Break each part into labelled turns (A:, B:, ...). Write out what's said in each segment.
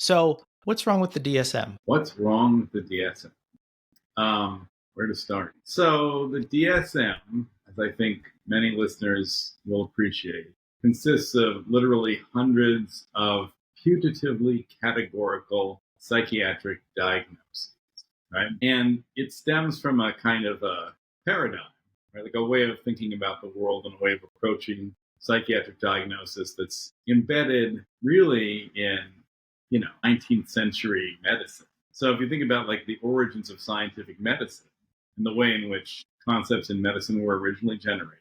A: So, what's wrong with the DSM?
B: What's wrong with the DSM? Where to start? So, the DSM, as I think many listeners will appreciate, consists of literally hundreds of putatively categorical psychiatric diagnoses, right? And it stems from a kind of a paradigm, right? Like a way of thinking about the world and a way of approaching psychiatric diagnosis that's embedded really in 19th century medicine. So if you think about like the origins of scientific medicine and the way in which concepts in medicine were originally generated,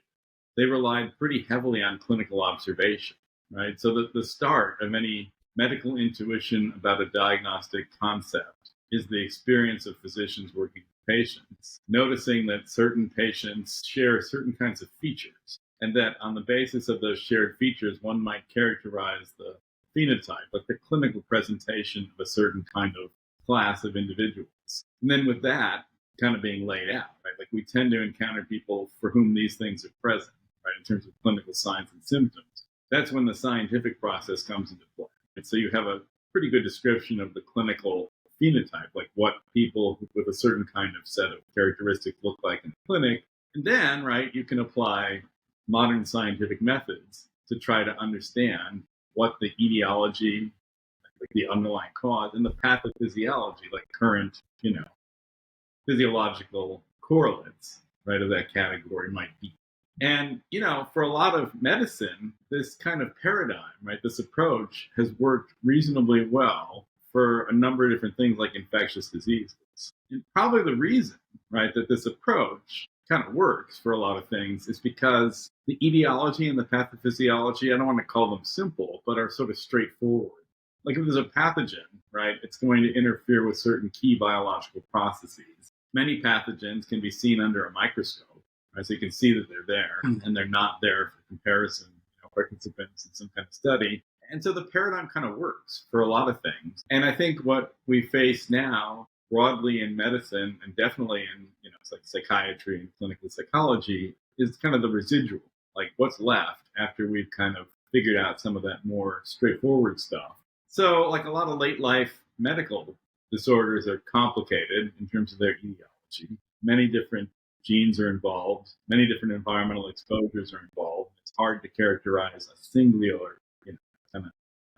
B: they relied pretty heavily on clinical observation, right? So the start of any medical intuition about a diagnostic concept is the experience of physicians working with patients, noticing that certain patients share certain kinds of features, and that on the basis of those shared features, one might characterize the phenotype, like the clinical presentation of a certain kind of class of individuals. And then with that kind of being laid out, right, like we tend to encounter people for whom these things are present, right, in terms of clinical signs and symptoms. That's when the scientific process comes into play. And so you have a pretty good description of the clinical phenotype, like what people with a certain kind of set of characteristics look like in the clinic. And then, right, you can apply modern scientific methods to try to understand what the etiology, like the underlying cause, and the pathophysiology, like current, physiological correlates, right, of that category might be. And, for a lot of medicine, this kind of paradigm, right, this approach has worked reasonably well for a number of different things like infectious diseases. And probably the reason, right, that this approach kind of works for a lot of things is because the etiology and the pathophysiology, I don't want to call them simple, but are sort of straightforward. Like if there's a pathogen, right, it's going to interfere with certain key biological processes. Many pathogens can be seen under a microscope, right, so you can see that they're there and they're not there for comparison, participants in some kind of study. And so the paradigm kind of works for a lot of things. And I think what we face now broadly in medicine and definitely in it's like psychiatry and clinical psychology is kind of the residual, like what's left after we've kind of figured out some of that more straightforward stuff. So like a lot of late life medical disorders are complicated in terms of their etiology. Many different genes are involved, many different environmental exposures are involved. It's hard to characterize a singular kind of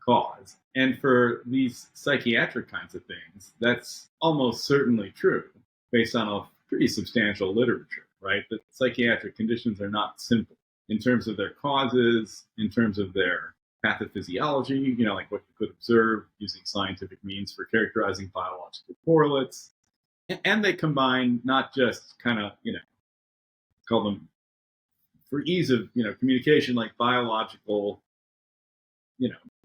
B: cause. And for these psychiatric kinds of things, that's almost certainly true based on a pretty substantial literature, right? That psychiatric conditions are not simple in terms of their causes, in terms of their pathophysiology, like what you could observe using scientific means for characterizing biological correlates. And they combine not just kind of, call them for ease of, communication, like biological,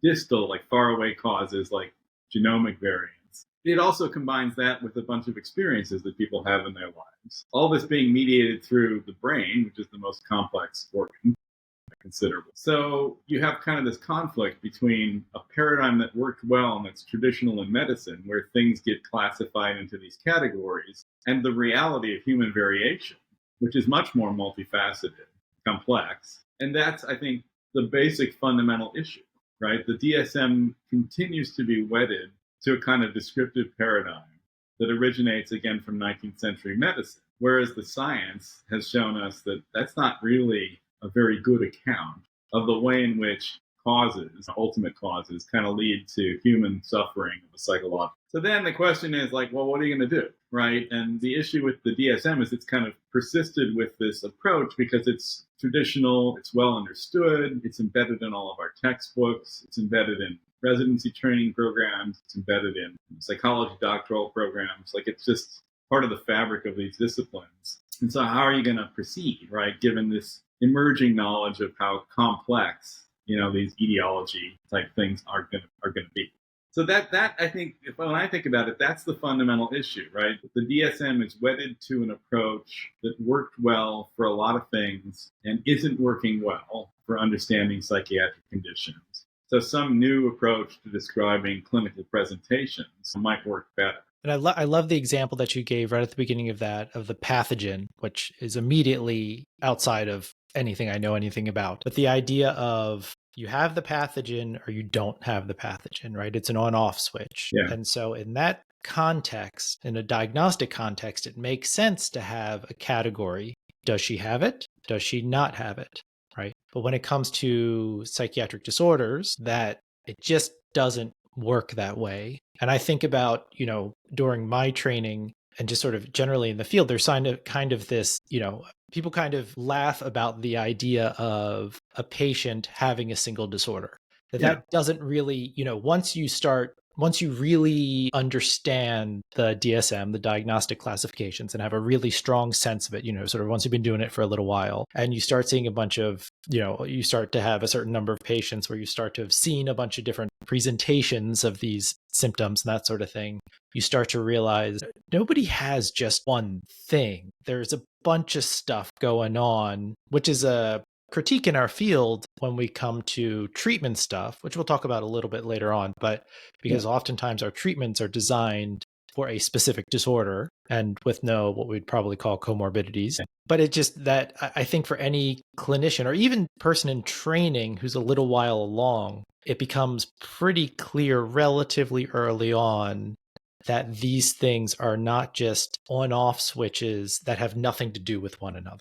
B: distal, like faraway causes, like genomic variants. It also combines that with a bunch of experiences that people have in their lives. All this being mediated through the brain, which is the most complex organ, considerable. So you have kind of this conflict between a paradigm that worked well and that's traditional in medicine, where things get classified into these categories, and the reality of human variation, which is much more multifaceted, complex. And that's, I think, the basic fundamental issue, right? The DSM continues to be wedded to a kind of descriptive paradigm that originates again from 19th century medicine, whereas the science has shown us that that's not really a very good account of the way in which causes, ultimate causes, kind of lead to human suffering of a psychological. So then the question is like, well, what are you going to do, right? And the issue with the DSM is it's kind of persisted with this approach because it's traditional, it's well understood, it's embedded in all of our textbooks, it's embedded in residency training programs, it's embedded in psychology doctoral programs. Like it's just part of the fabric of these disciplines. And so how are you going to proceed, right, given this emerging knowledge of how complex, these etiology type things are going to be? So that I think, when I think about it, that's the fundamental issue, right? The DSM is wedded to an approach that worked well for a lot of things and isn't working well for understanding psychiatric conditions. So some new approach to describing clinical presentations might work better.
A: And I love the example that you gave right at the beginning of that, of the pathogen, which is immediately outside of anything I know anything about. But the idea of you have the pathogen or you don't have the pathogen, right? It's an on-off switch.
B: Yeah.
A: And so in that context, in a diagnostic context, it makes sense to have a category. Does she have it? Does she not have it? Right. But when it comes to psychiatric disorders, that it just doesn't work that way. And I think about, during my training and just sort of generally in the field, there's kind of this, people kind of laugh about the idea of a patient having a single disorder.
B: Yeah.
A: That doesn't really, once you really understand the DSM, the diagnostic classifications, and have a really strong sense of it, sort of once you've been doing it for a little while, and you start seeing a bunch of, you start to have a certain number of patients where you start to have seen a bunch of different presentations of these symptoms and that sort of thing, you start to realize nobody has just one thing. There's a bunch of stuff going on, which is a critique in our field when we come to treatment stuff, which we'll talk about a little bit later on, but because oftentimes our treatments are designed for a specific disorder and with no what we'd probably call comorbidities. But it just that I think for any clinician or even person in training who's a little while along, it becomes pretty clear relatively early on that these things are not just on-off switches that have nothing to do with one another.